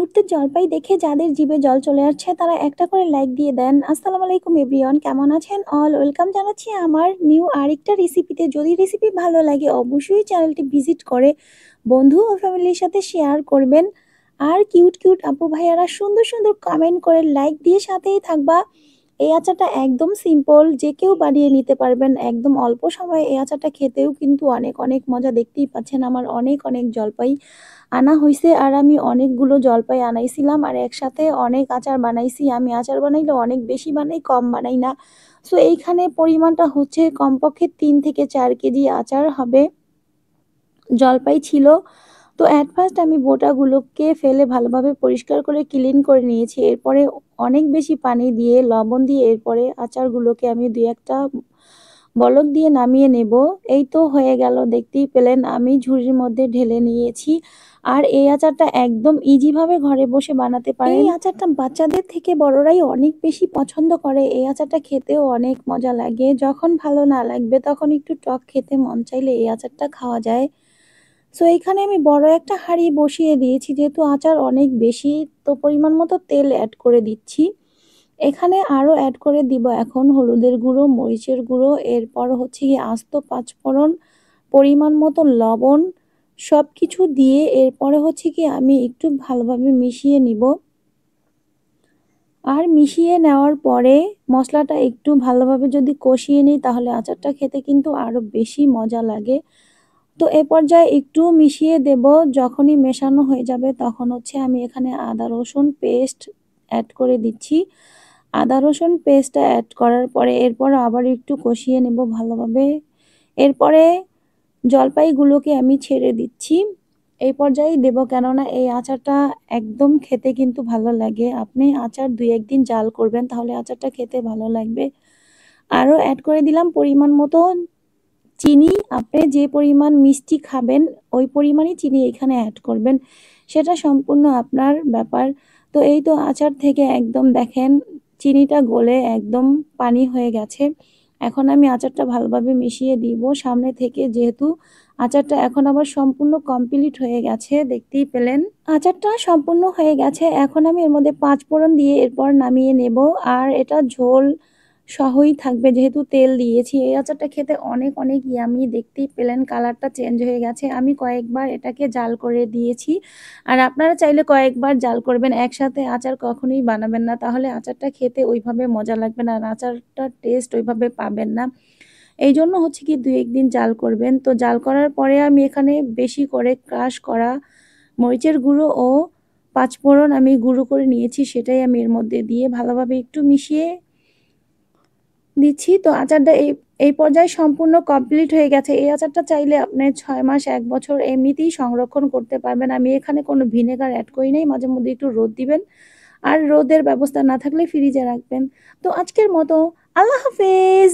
মুহূর্তে জলপাই দেখে যাদের জিভে জল চলে আসছে তারা একটা করে লাইক দিয়ে দেন। আসসালামু আলাইকুম এভরিওয়ান, কেমন আছেন? ওয়েলকাম জানাচ্ছি আমার নিউ আরেকটা রেসিপিতে। যদি রেসিপি ভালো লাগে অবশ্যই চ্যানেলটি ভিজিট করে বন্ধু ও ফ্যামিলির সাথে শেয়ার করবেন। আর কিউট কিউট আপু ভাইয়ারা সুন্দর সুন্দর কমেন্ট করে লাইক দিয়ে সাথেই থাকবা। এই আচারটা একদম সিম্পল, যে কেউ বানিয়ে নিতে পারবেন। একদম অল্প সময়ে এই আচারটা খেতেও কিন্তু অনেক অনেক মজা। দেখতেই পাচ্ছেন আমার অনেক অনেক জলপাই আনা হইছে, আর আমি অনেকগুলো জলপাই আনাইছিলাম আর একসাথে অনেক আচার বানাইছি। আমি আচার বানাইলে অনেক বেশি বানাই, কম বানাই না। সো এইখানে পরিমাণটা হচ্ছে কমপক্ষে 3 থেকে 4 কেজি আচার হবে। জলপাই ছিল, তো অ্যাট ফার্স্ট আমি বোটাগুলোকে ফেলে ভালোভাবে পরিষ্কার করে ক্লিন করে নিয়েছি। এরপরে অনেক বেশি পানি দিয়ে লবণ দিয়ে এরপরে আচারগুলোকে আমি 2-1টা বলক দিয়ে নামিয়ে নেব। এই তো হয়ে গেল, দেখতেই পেলেন আমি ঝুড়ির মধ্যে ঢেলে নিয়েছি। আর এই আচারটা একদম ইজিভাবে ঘরে বসে বানাতে পারেন। এই আচারটা বাচ্চাদের থেকে বড়রাই অনেক বেশি পছন্দ করে। এই আচারটা খেতেও অনেক মজা লাগে। যখন ভালো না লাগবে তখন একটু টক খেতে মন চাইলে এই আচারটা খাওয়া যায়। সো এইখানে আমি বড় একটা হাঁড়ি বসিয়ে দিয়েছি, যেহেতু আচার অনেক বেশি, তো পরিমাণ মতো তেল অ্যাড করে দিচ্ছি। এখানে আরও অ্যাড করে দিব এখন হলুদের গুঁড়ো, মরিচের গুঁড়ো, এরপর হচ্ছে গিয়ে আস্ত পাঁচফোড়ন, পরিমাণ মতো লবণ, সব কিছু দিয়ে এরপরে হচ্ছে কি আমি একটু ভালোভাবে মিশিয়ে নিব। আর মিশিয়ে নেওয়ার পরে মশলাটা একটু ভালোভাবে যদি কষিয়ে নিই তাহলে আচারটা খেতে কিন্তু আরও বেশি মজা লাগে। তো এ পর্যায়ে একটু মিশিয়ে দেব। যখনই মেশানো হয়ে যাবে তখন হচ্ছে আমি এখানে আদা রসুন পেস্ট অ্যাড করে দিচ্ছি। আদা রসুন পেস্টটা অ্যাড করার পরে এরপর আবার একটু কষিয়ে নেব ভালোভাবে। এরপরে জলপাইগুলোকে আমি ছেড়ে দিচ্ছি। এই পর্যায়েই দেব, কেননা এই আচারটা একদম খেতে কিন্তু ভালো লাগে। আপনি আচার 2-1 দিন জাল করবেন তাহলে আচারটা খেতে ভালো লাগবে। আরও অ্যাড করে দিলাম পরিমাণ মতো চিনি। আপনি যে পরিমাণ মিষ্টি খাবেন ওই পরিমাণই চিনি এখানে অ্যাড করবেন, সেটা সম্পূর্ণ আপনার ব্যাপার। তো এই তো আচার থেকে একদম দেখেন চিনিটা গলে একদম পানি হয়ে গেছে। এখন আমি আচারটা ভালোভাবে মিশিয়ে দিব সামনে থেকে, যেহেতু আচারটা এখন আবার সম্পূর্ণ কমপ্লিট হয়ে গেছে। দেখতেই পেলেন আচারটা সম্পূর্ণ হয়ে গেছে। এখন আমি এর মধ্যে 5 ফোড়ন দিয়ে এরপর নামিয়ে নেব। আর এটা ঝোল সহই থাকবে যেহেতু তেল দিয়েছি। এই আচারটা খেতে অনেক অনেক ইয়ামি। দেখতেই পেলেন কালারটা চেঞ্জ হয়ে গেছে। আমি কয়েকবার এটাকে জাল করে দিয়েছি, আর আপনারা চাইলে কয়েকবার জাল করবেন। একসাথে আচার কখনোই বানাবেন না, তাহলে আচারটা খেতে ওইভাবে মজা লাগবে না, আর আচারটার টেস্ট ওইভাবে পাবেন না। এই জন্য হচ্ছে কি 2-1 দিন জাল করবেন। তো জাল করার পরে আমি এখানে বেশি করে ক্রাশ করা মরিচের গুঁড়ো ও 5 ফোড়ন আমি গুঁড়ো করে নিয়েছি, সেটাই আমি এর মধ্যে দিয়ে ভালোভাবে একটু মিশিয়ে দিচ্ছি। তো আচারটা এই এই পর্যায়ে সম্পূর্ণ কমপ্লিট হয়ে গেছে। এই আচারটা চাইলে আপনি 6 মাস 1 বছর এমনিতেই সংরক্ষণ করতে পারবেন। আমি এখানে কোনো ভিনেগার অ্যাড করি নাই। মাঝে মধ্যে একটু রোদ দিবেন, আর রোদের ব্যবস্থা না থাকলে ফ্রিজে রাখবেন। তো আজকের মতো আল্লাহ হাফেজ।